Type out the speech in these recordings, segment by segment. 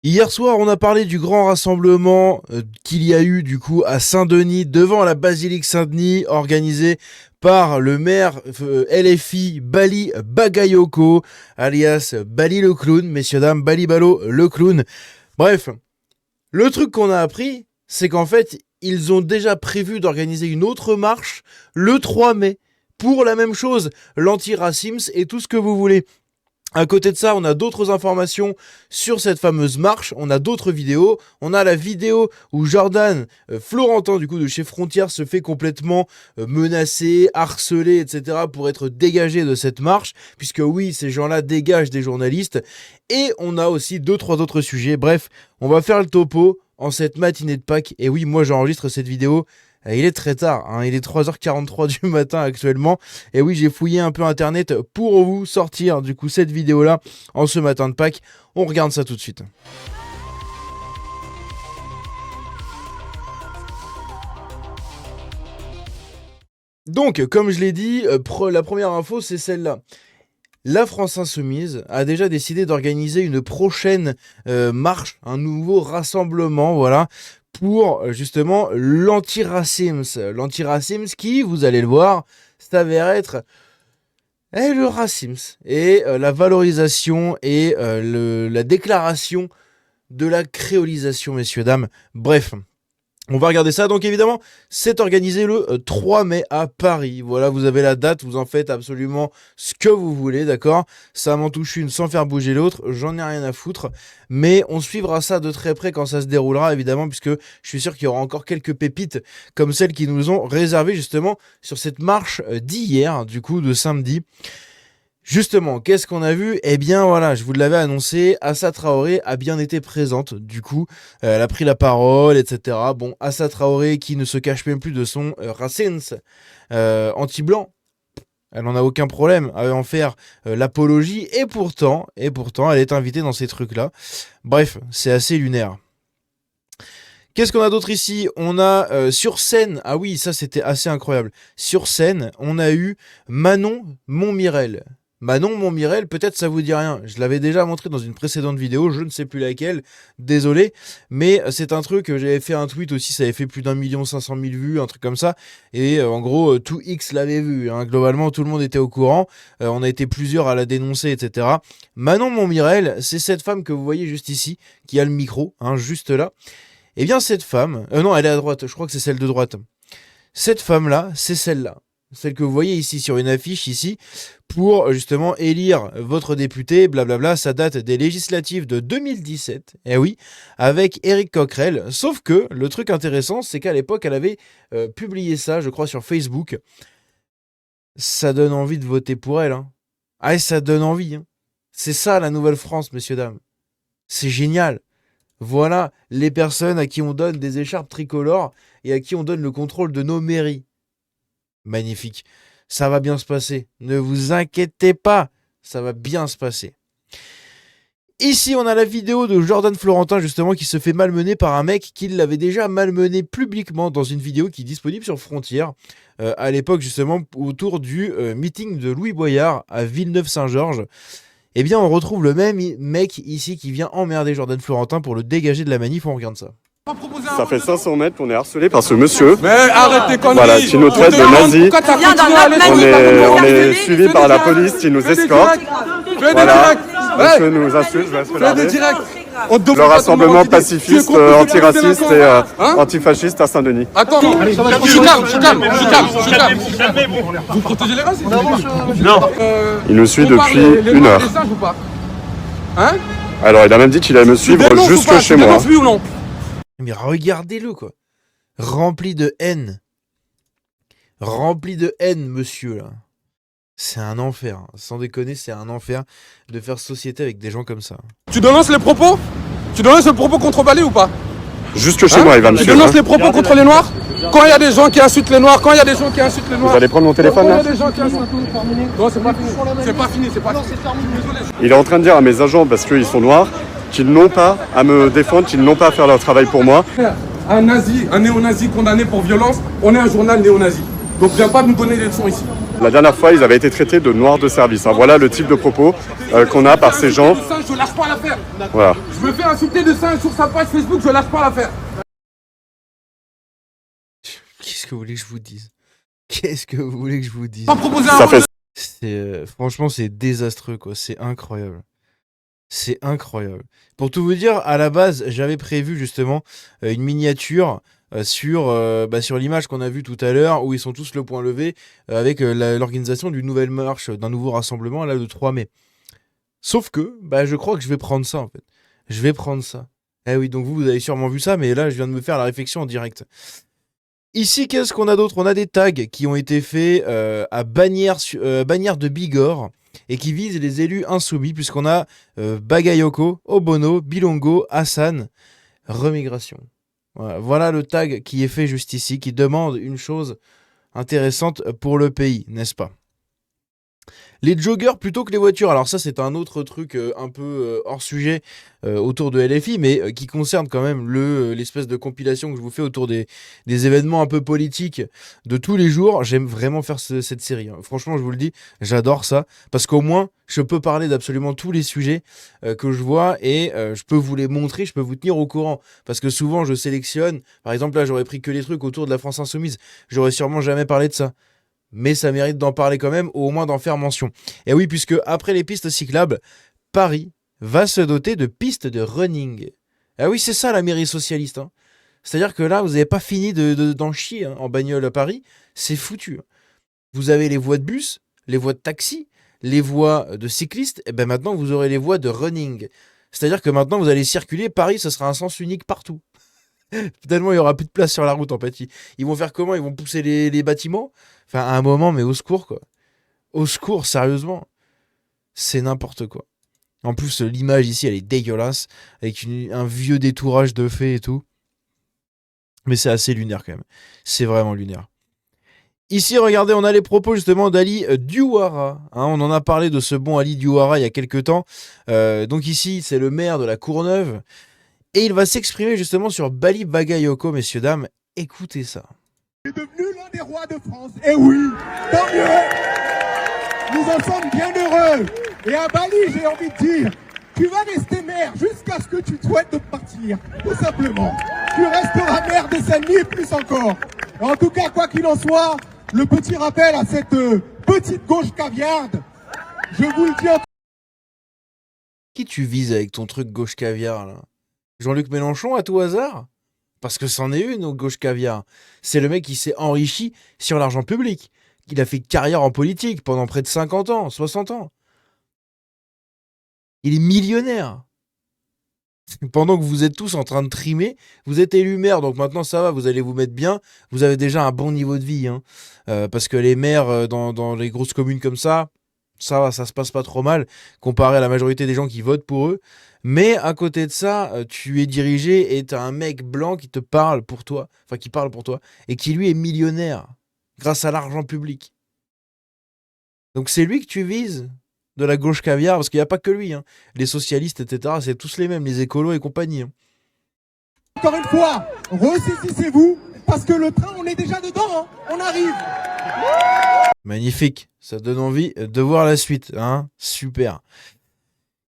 Hier soir, on a parlé du grand rassemblement qu'il y a eu du coup à Saint-Denis, devant la basilique Saint-Denis, organisé par le maire LFI Bali Bagayoko, alias Bali le clown, messieurs dames, Bali Balo le clown. Bref, le truc qu'on a appris, c'est qu'en fait, ils ont déjà prévu d'organiser une autre marche le 3 mai pour la même chose, l'anti-racisme et tout ce que vous voulez. À côté de ça, on a d'autres informations sur cette fameuse marche, on a d'autres vidéos, on a la vidéo où Jordan Florentin du coup de chez Frontières se fait complètement menacer, harceler, etc. pour être dégagé de cette marche, puisque oui, ces gens-là dégagent des journalistes, et on a aussi 2-3 autres sujets. Bref, on va faire le topo en cette matinée de Pâques, et oui, moi j'enregistre cette vidéo. Il est très tard, hein, il est 3h43 du matin actuellement. Et oui, j'ai fouillé un peu internet pour vous sortir du coup cette vidéo-là en ce matin de Pâques. On regarde ça tout de suite. Donc, comme je l'ai dit, la première info, c'est celle-là. La France Insoumise a déjà décidé d'organiser une prochaine marche, un nouveau rassemblement, voilà, pour justement l'antiracisme. L'antiracisme qui, vous allez le voir, s'avère être le racisme et la valorisation et la déclaration de la créolisation, messieurs, dames. Bref. On va regarder ça, donc évidemment, c'est organisé le 3 mai à Paris. Voilà, vous avez la date, vous en faites absolument ce que vous voulez, d'accord? Ça m'en touche une sans faire bouger l'autre, j'en ai rien à foutre. Mais on suivra ça de très près quand ça se déroulera, évidemment, puisque je suis sûr qu'il y aura encore quelques pépites comme celles qui nous ont réservées justement sur cette marche d'hier, du coup, de samedi. Justement, qu'est-ce qu'on a vu? Eh bien voilà, je vous l'avais annoncé, Assa Traoré a bien été présente, du coup, elle a pris la parole, etc. Bon, Assa Traoré qui ne se cache même plus de son racisme anti-blanc, elle n'en a aucun problème à en faire l'apologie, et pourtant, elle est invitée dans ces trucs-là. Bref, c'est assez lunaire. Qu'est-ce qu'on a d'autre ici? On a sur scène, ah oui, ça c'était assez incroyable, sur scène, on a eu Manon Montmirel. Manon Montmirel, peut-être ça vous dit rien, je l'avais déjà montré dans une précédente vidéo, je ne sais plus laquelle, désolé, mais c'est un truc, j'avais fait un tweet aussi, ça avait fait plus d'1 500 000 vues, un truc comme ça, et en gros, tout X l'avait vu, hein. Globalement tout le monde était au courant, on a été plusieurs à la dénoncer, etc. Manon Montmirel, c'est cette femme que vous voyez juste ici, qui a le micro, hein, juste là. Eh bien cette femme, non elle est à droite, je crois que c'est celle de droite. Cette femme-là, c'est celle-là. Celle que vous voyez ici sur une affiche ici, pour justement élire votre député, blablabla, ça date des législatives de 2017, eh oui, avec Éric Coquerel. Sauf que le truc intéressant, c'est qu'à l'époque, elle avait publié ça, je crois, sur Facebook. Ça donne envie de voter pour elle, hein. Ah, ça donne envie, hein. C'est ça la nouvelle France, messieurs, dames. C'est génial. Voilà les personnes à qui on donne des écharpes tricolores et à qui on donne le contrôle de nos mairies. Magnifique. Ça va bien se passer. Ne vous inquiétez pas. Ça va bien se passer. Ici, on a la vidéo de Jordan Florentin, justement, qui se fait malmener par un mec qui l'avait déjà malmené publiquement dans une vidéo qui est disponible sur Frontières. À l'époque, justement, autour du meeting de Louis Boyard à Villeneuve-Saint-Georges. Eh bien, on retrouve le même mec ici qui vient emmerder Jordan Florentin pour le dégager de la manif. On regarde ça. Ça fait 500 mètres qu'on est harcelé par ce monsieur. Mais arrête tes conneries. Voilà, qui nous traite de nazis. On est suivi par la police qui nous escorte. Voilà, monsieur nous insulte, je vais se regarder. Le rassemblement pacifiste, antiraciste et antifasciste à Saint-Denis. Attends, je calme. Vous protégez les racistes? Non. Il nous suit depuis 1 heure. Hein? Alors il a même dit qu'il allait me suivre jusque chez moi. Mais regardez-le, quoi. Rempli de haine. Rempli de haine, monsieur, là. C'est un enfer. Hein. Sans déconner, c'est un enfer de faire société avec des gens comme ça. Tu dénonces les propos? Tu dénonces les propos contre Bali ou pas? Jusque chez moi, il va me suivre. Tu dénonces les propos contre les Noirs? Quand il y a des gens qui insultent les Noirs, Vous allez prendre mon téléphone, là? Non, c'est pas fini. C'est pas fini. Il est en train de dire à mes agents, parce qu'ils sont noirs, qu'ils n'ont pas à me défendre, qu'ils n'ont pas à faire leur travail pour moi. Un nazi, un néo-nazi condamné pour violence, on est un journal néo-nazi. Donc viens pas nous donner des leçons ici. La dernière fois, ils avaient été traités de noirs de service. Hein. Voilà le type de propos qu'on a par ces gens. Je lâche pas l'affaire. Voilà. Je me fais insulter de singe sur sa page Facebook, je lâche pas l'affaire. Qu'est-ce que vous voulez que je vous dise? Qu'est-ce que vous voulez que je vous dise? Pas proposer Ça fait franchement, c'est désastreux, quoi. C'est incroyable. C'est incroyable. Pour tout vous dire, à la base, j'avais prévu justement une miniature sur l'image qu'on a vue tout à l'heure, où ils sont tous le poing levé, avec l'organisation d'une nouvelle marche, d'un nouveau rassemblement, là, le 3 mai. Sauf que, je crois que je vais prendre ça, en fait. Je vais prendre ça. Eh oui, donc vous avez sûrement vu ça, mais là, je viens de me faire la réflexion en direct. Ici, qu'est-ce qu'on a d'autre? On a des tags qui ont été faits à Bagnères de Bigorre et qui visent les élus insoumis, puisqu'on a Bagayoko, Obono, Bilongo, Hassan, remigration. Voilà le tag qui est fait juste ici, qui demande une chose intéressante pour le pays, n'est-ce pas? Les joggers plutôt que les voitures. Alors ça, c'est un autre truc un peu hors sujet autour de LFI, mais qui concerne quand même l'espèce de compilation que je vous fais autour des événements un peu politiques de tous les jours. J'aime vraiment faire cette série. Hein. Franchement, je vous le dis, j'adore ça, parce qu'au moins, je peux parler d'absolument tous les sujets que je vois et je peux vous les montrer, je peux vous tenir au courant. Parce que souvent, je sélectionne. Par exemple, là, j'aurais pris que les trucs autour de la France Insoumise. J'aurais sûrement jamais parlé de ça. Mais ça mérite d'en parler quand même, ou au moins d'en faire mention. Et oui, puisque après les pistes cyclables, Paris va se doter de pistes de running. Ah oui, c'est ça la mairie socialiste. Hein. C'est-à-dire que là, vous n'avez pas fini d'en chier en bagnole à Paris, c'est foutu. Vous avez les voies de bus, les voies de taxi, les voies de cyclistes, et bien maintenant vous aurez les voies de running. C'est-à-dire que maintenant vous allez circuler, Paris, ce sera un sens unique partout. Tellement il n'y aura plus de place sur la route en fait. Ils vont faire comment? Ils vont pousser les bâtiments? Enfin, à un moment, mais au secours, quoi. Au secours, sérieusement. C'est n'importe quoi. En plus, l'image ici, elle est dégueulasse, avec un vieux détourage de fait et tout. Mais c'est assez lunaire, quand même. C'est vraiment lunaire. Ici, regardez, on a les propos, justement, d'Ali Diouara. Hein, on en a parlé de ce bon Ali Diouara il y a quelques temps. Donc ici, c'est le maire de la Courneuve. Et il va s'exprimer, justement, sur Bali Bagayoko, messieurs, dames. Écoutez ça. Il est devenu l'un des rois de France. Et oui, tant mieux. Nous en sommes bien heureux. Et à Bali, j'ai envie de dire, tu vas rester maire jusqu'à ce que tu souhaites de partir. Tout simplement. Tu resteras maire de Saint-Denis et plus encore. En tout cas, quoi qu'il en soit, le petit rappel à cette petite gauche caviarde, je vous le dis en... Qui tu vises avec ton truc gauche caviar, là? Jean-Luc Mélenchon, à tout hasard? Parce que c'en est une au gauche caviar. C'est le mec qui s'est enrichi sur l'argent public. Il a fait carrière en politique pendant près de 50 ans, 60 ans. Il est millionnaire. Pendant que vous êtes tous en train de trimer, vous êtes élu maire, donc maintenant ça va, vous allez vous mettre bien. Vous avez déjà un bon niveau de vie. Hein. Parce que les maires dans les grosses communes comme ça va, ça se passe pas trop mal, comparé à la majorité des gens qui votent pour eux. Mais à côté de ça, tu es dirigé et t'as un mec blanc qui te parle pour toi, enfin qui parle pour toi, et qui lui est millionnaire, grâce à l'argent public. Donc c'est lui que tu vises, de la gauche caviar, parce qu'il n'y a pas que lui. Hein. Les socialistes, etc., c'est tous les mêmes, les écolos et compagnie. Hein. Encore une fois, ressaisissez-vous, parce que le train, on est déjà dedans, hein. On arrive. Magnifique, ça donne envie de voir la suite. Hein. Super.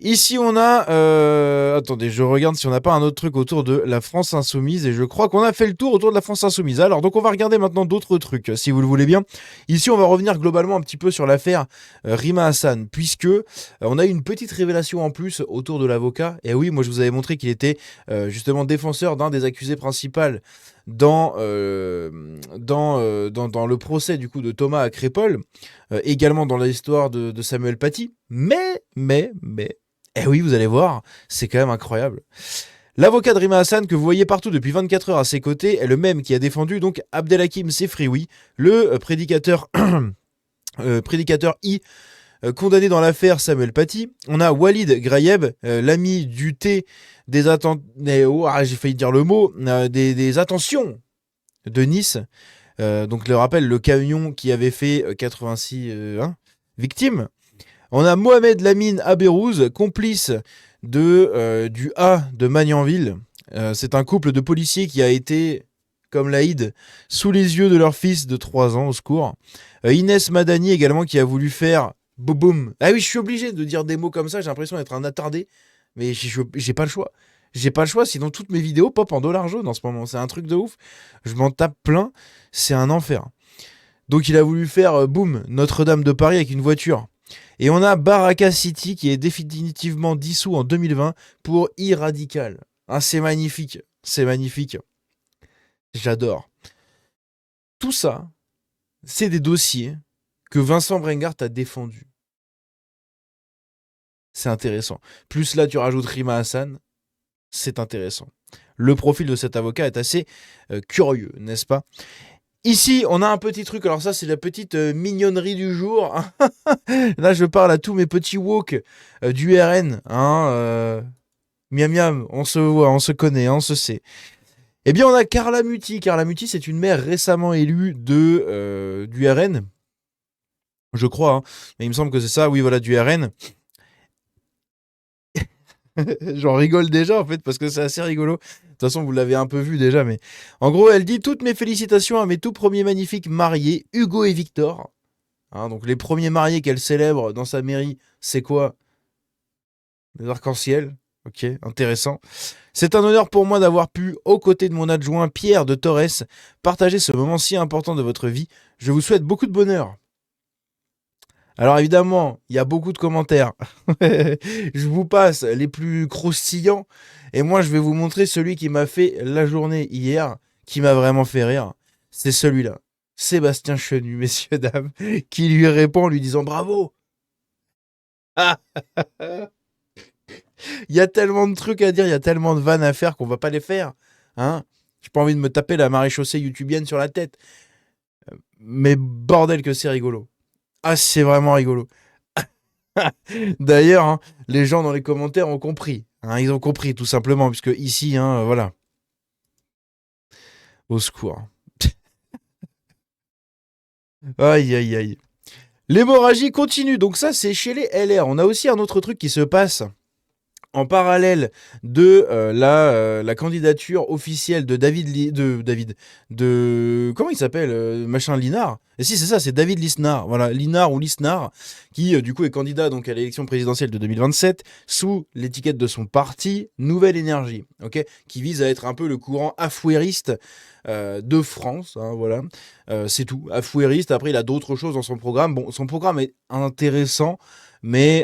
Ici, on a... attendez, je regarde si on n'a pas un autre truc autour de la France Insoumise. Et je crois qu'on a fait le tour autour de la France Insoumise. Alors, donc on va regarder maintenant d'autres trucs, si vous le voulez bien. Ici, on va revenir globalement un petit peu sur l'affaire Rima Hassan. Puisque on a eu une petite révélation en plus autour de l'avocat. Et oui, moi, je vous avais montré qu'il était justement défenseur d'un des accusés principaux dans le procès du coup de Thomas à Crépol. Également dans l'histoire de Samuel Paty. Mais... Eh oui, vous allez voir, c'est quand même incroyable. L'avocat de Rima Hassan, que vous voyez partout depuis 24 heures à ses côtés, est le même qui a défendu donc Abdelhakim Sefrioui, le prédicateur condamné dans l'affaire Samuel Paty. On a Walid Grayeb, l'ami du thé des j'ai failli dire le mot, des attentions de Nice. Donc, je le rappelle, le camion qui avait fait 86 victimes. On a Mohamed Lamine Aberouz, complice du A de Magnanville. C'est un couple de policiers qui a été comme l'Aïd, sous les yeux de leur fils de 3 ans, au secours. Inès Madani également qui a voulu faire boum. Ah oui, je suis obligé de dire des mots comme ça, j'ai l'impression d'être un attardé, mais j'ai pas le choix. J'ai pas le choix, sinon toutes mes vidéos pop en dollars jaunes en ce moment. C'est un truc de ouf. Je m'en tape plein, c'est un enfer. Donc il a voulu faire boum, Notre-Dame de Paris avec une voiture. Et on a Baraka City qui est définitivement dissous en 2020 pour e-radical. Ah, c'est magnifique, c'est magnifique. J'adore. Tout ça, c'est des dossiers que Vincent Brengart a défendus. C'est intéressant. Plus là, tu rajoutes Rima Hassan, c'est intéressant. Le profil de cet avocat est assez curieux, n'est-ce pas? Ici, on a un petit truc. Alors ça, c'est la petite mignonnerie du jour. Là, je parle à tous mes petits woke du RN. Miam miam, on se voit, on se connaît, on se sait. Eh bien, on a Carla Muti. Carla Muti, c'est une maire récemment élue du RN. Je crois, hein. Mais il me semble que c'est ça. Oui, voilà, du RN. J'en rigole déjà, en fait, parce que c'est assez rigolo. De toute façon, vous l'avez un peu vu déjà, mais... En gros, elle dit « Toutes mes félicitations à mes tout premiers magnifiques mariés, Hugo et Victor. » Donc, les premiers mariés qu'elle célèbre dans sa mairie, c'est quoi? Les arcs-en-ciel. Ok, intéressant. C'est un honneur pour moi d'avoir pu, aux côtés de mon adjoint Pierre de Torres, partager ce moment si important de votre vie. Je vous souhaite beaucoup de bonheur. Alors évidemment, il y a beaucoup de commentaires. Je vous passe les plus croustillants. Et moi, je vais vous montrer celui qui m'a fait la journée hier, qui m'a vraiment fait rire. C'est celui-là. Sébastien Chenu, messieurs, dames, qui lui répond en lui disant « Bravo !» Il y a tellement de trucs à dire, il y a tellement de vannes à faire qu'on va pas les faire. Hein, j'ai pas envie de me taper la maréchaussée youtubienne sur la tête. Mais bordel que c'est rigolo. Ah, c'est vraiment rigolo. D'ailleurs, hein, les gens dans les commentaires ont compris. Hein, ils ont compris, tout simplement, puisque ici, hein, voilà. Au secours. Aïe, aïe, aïe. L'hémorragie continue. Donc ça, c'est chez les LR. On a aussi un autre truc qui se passe en parallèle de la candidature officielle de comment il s'appelle, machin Linard. Et si, c'est ça, c'est David Lisnard. Voilà, Linard ou Lisnard, qui du coup est candidat donc à l'élection présidentielle de 2027 sous l'étiquette de son parti Nouvelle Énergie, ok, qui vise à être un peu le courant afouériste de France, hein, voilà. C'est tout, afouériste. Après, il a d'autres choses dans son programme. Bon, son programme est intéressant, mais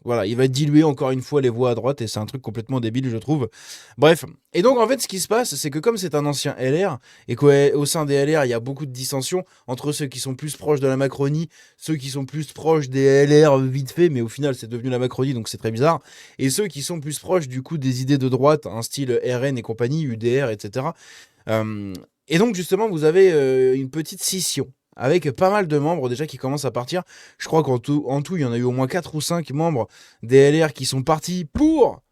voilà, il va diluer encore une fois les voix à droite et c'est un truc complètement débile, je trouve. Bref, et donc en fait, ce qui se passe, c'est que comme c'est un ancien LR et qu'au sein des LR, il y a beaucoup de dissensions entre ceux qui sont plus proches de la Macronie, ceux qui sont plus proches des LR vite fait, mais au final, c'est devenu la Macronie, donc c'est très bizarre, et ceux qui sont plus proches du coup des idées de droite, un style RN et compagnie, UDR, etc. Et donc justement, vous avez une petite scission avec pas mal de membres déjà qui commencent à partir. Je crois qu'en tout, il y en a eu au moins 4 ou 5 membres des LR qui sont partis pour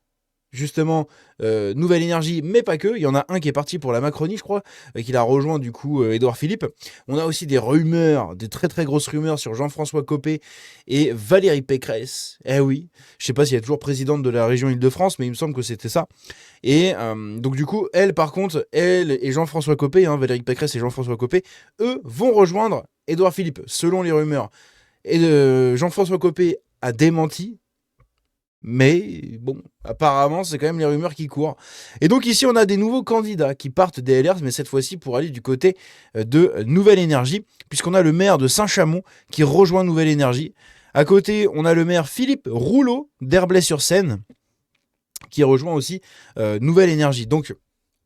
justement Nouvelle Énergie, mais pas que. Il y en a un qui est parti pour la Macronie, je crois, qu'il a rejoint du coup Édouard Philippe. On a aussi des rumeurs, des très très grosses rumeurs sur Jean-François Copé et Valérie Pécresse. Eh oui, je sais pas si elle est toujours présidente de la région Île-de-France, mais il me semble que c'était ça. Et donc du coup, elle par contre, elle et Jean-François Copé, hein, Valérie Pécresse et Jean-François Copé, eux vont rejoindre Édouard Philippe, selon les rumeurs. Et Jean-François Copé a démenti. Mais bon, apparemment, c'est quand même les rumeurs qui courent. Et donc ici, on a des nouveaux candidats qui partent des LR, mais cette fois-ci pour aller du côté de Nouvelle Énergie, puisqu'on a le maire de Saint-Chamond qui rejoint Nouvelle Énergie. À côté, on a le maire Philippe Rouleau d'Herblay-sur-Seine qui rejoint aussi Nouvelle Énergie. Donc,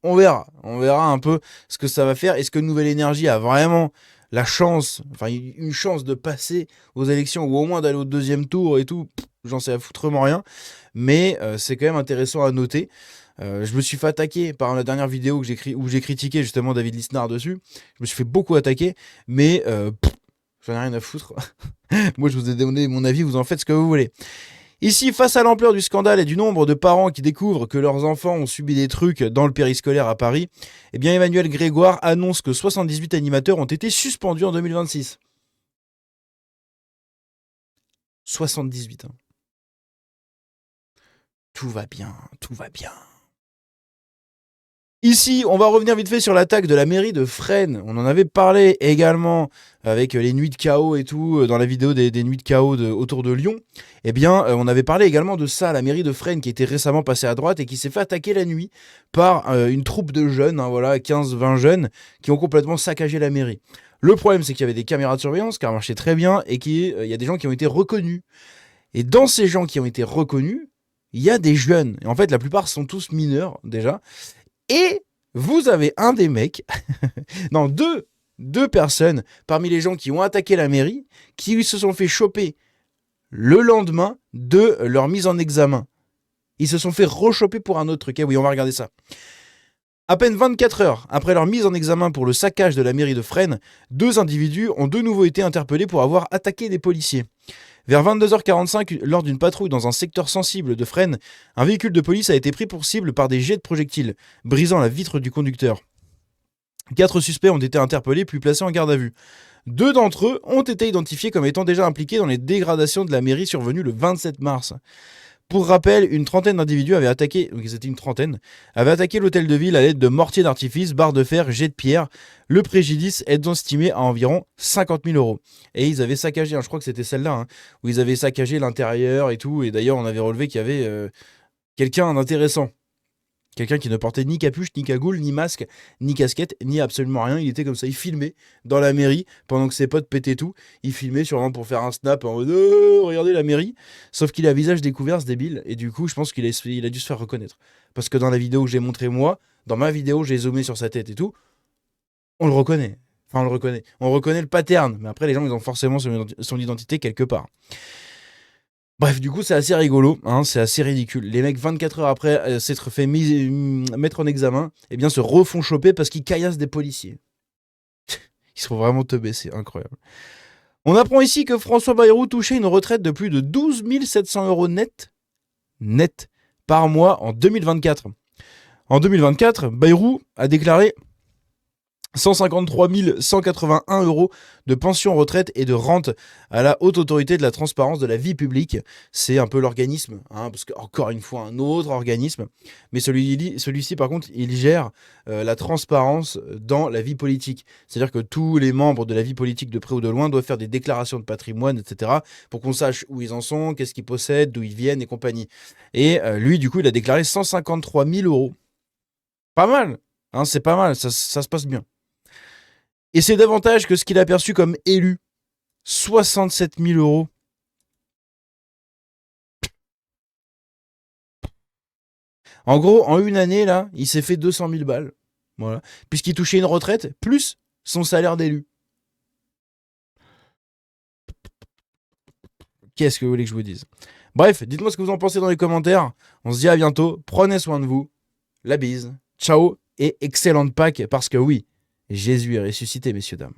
on verra un peu ce que ça va faire. Est-ce que Nouvelle Énergie a vraiment la chance, enfin une chance de passer aux élections ou au moins d'aller au deuxième tour et tout? J'en sais à foutrement rien, mais c'est quand même intéressant à noter. Je me suis fait attaquer par la dernière vidéo où j'ai critiqué justement David Lisnard dessus. Je me suis fait beaucoup attaquer, mais j'en ai rien à foutre. Moi, je vous ai donné mon avis, vous en faites ce que vous voulez. Ici, face à l'ampleur du scandale et du nombre de parents qui découvrent que leurs enfants ont subi des trucs dans le périscolaire à Paris, eh bien Emmanuel Grégoire annonce que 78 animateurs ont été suspendus en 2026. 78, hein. Tout va bien, tout va bien. Ici, on va revenir vite fait sur l'attaque de la mairie de Fresnes. On en avait parlé également avec les nuits de chaos et tout, dans la vidéo des nuits de chaos autour de Lyon. Eh bien, on avait parlé également de ça, la mairie de Fresnes qui était récemment passée à droite et qui s'est fait attaquer la nuit par une troupe de jeunes, hein, voilà, 15-20 jeunes, qui ont complètement saccagé la mairie. Le problème, c'est qu'il y avait des caméras de surveillance qui marchaient très bien et qu'il y a des gens qui ont été reconnus. Et dans ces gens qui ont été reconnus, il y a des jeunes. Et en fait, la plupart sont tous mineurs, déjà. Et vous avez un des mecs, non, deux personnes parmi les gens qui ont attaqué la mairie, qui se sont fait choper le lendemain de leur mise en examen. Ils se sont fait rechoper pour un autre truc. Eh oui, on va regarder ça. À peine 24 heures après leur mise en examen pour le saccage de la mairie de Fresnes, 2 individus ont de nouveau été interpellés pour avoir attaqué des policiers. Vers 22h45, lors d'une patrouille dans un secteur sensible de Fresnes, un véhicule de police a été pris pour cible par des jets de projectiles, brisant la vitre du conducteur. 4 suspects ont été interpellés puis placés en garde à vue. 2 d'entre eux ont été identifiés comme étant déjà impliqués dans les dégradations de la mairie survenues le 27 mars. Pour rappel, une trentaine d'individus avaient attaqué, donc c'était une trentaine, avaient attaqué l'hôtel de ville à l'aide de mortiers d'artifice, barres de fer, jets de pierre. Le préjudice est estimé à environ 50 000 €. Et ils avaient saccagé, je crois que c'était celle-là, où ils avaient saccagé l'intérieur et tout. Et d'ailleurs, on avait relevé qu'il y avait quelqu'un d'intéressant. Quelqu'un qui ne portait ni capuche, ni cagoule, ni masque, ni casquette, ni absolument rien. Il était comme ça, il filmait dans la mairie pendant que ses potes pétaient tout. Il filmait sûrement pour faire un snap en mode « regardez la mairie ». Sauf qu'il a visage découvert, ce débile. Et du coup, je pense qu'il a dû se faire reconnaître. Parce que dans la vidéo que j'ai montré moi, dans ma vidéo, j'ai zoomé sur sa tête et tout, on le reconnaît. Enfin, on le reconnaît. On reconnaît le pattern. Mais après, les gens, ils ont forcément son identité quelque part. Bref, du coup, c'est assez rigolo, c'est assez ridicule. Les mecs, 24 heures après s'être fait mettre en examen, eh bien, se refont choper parce qu'ils caillassent des policiers. Ils sont vraiment teubés, c'est incroyable. On apprend ici que François Bayrou touchait une retraite de plus de 12 700 € net par mois en 2024. En 2024, Bayrou a déclaré 153 181 € de pension retraite et de rente à la Haute Autorité de la Transparence de la Vie Publique. C'est un peu l'organisme, parce qu'encore une fois, un autre organisme. Mais celui-ci, par contre, il gère la transparence dans la vie politique. C'est-à-dire que tous les membres de la vie politique, de près ou de loin, doivent faire des déclarations de patrimoine, etc., pour qu'on sache où ils en sont, qu'est-ce qu'ils possèdent, d'où ils viennent et compagnie. Et lui, du coup, il a déclaré 153 000 €. Pas mal, c'est pas mal, ça se passe bien. Et c'est davantage que ce qu'il a perçu comme élu. 67 000 €. En gros, en une année, là, il s'est fait 200 000 balles. Voilà. Puisqu'il touchait une retraite, plus son salaire d'élu. Qu'est-ce que vous voulez que je vous dise? Bref, dites-moi ce que vous en pensez dans les commentaires. On se dit à bientôt. Prenez soin de vous. La bise. Ciao et excellente Pâques. Parce que oui, Jésus est ressuscité, messieurs, dames.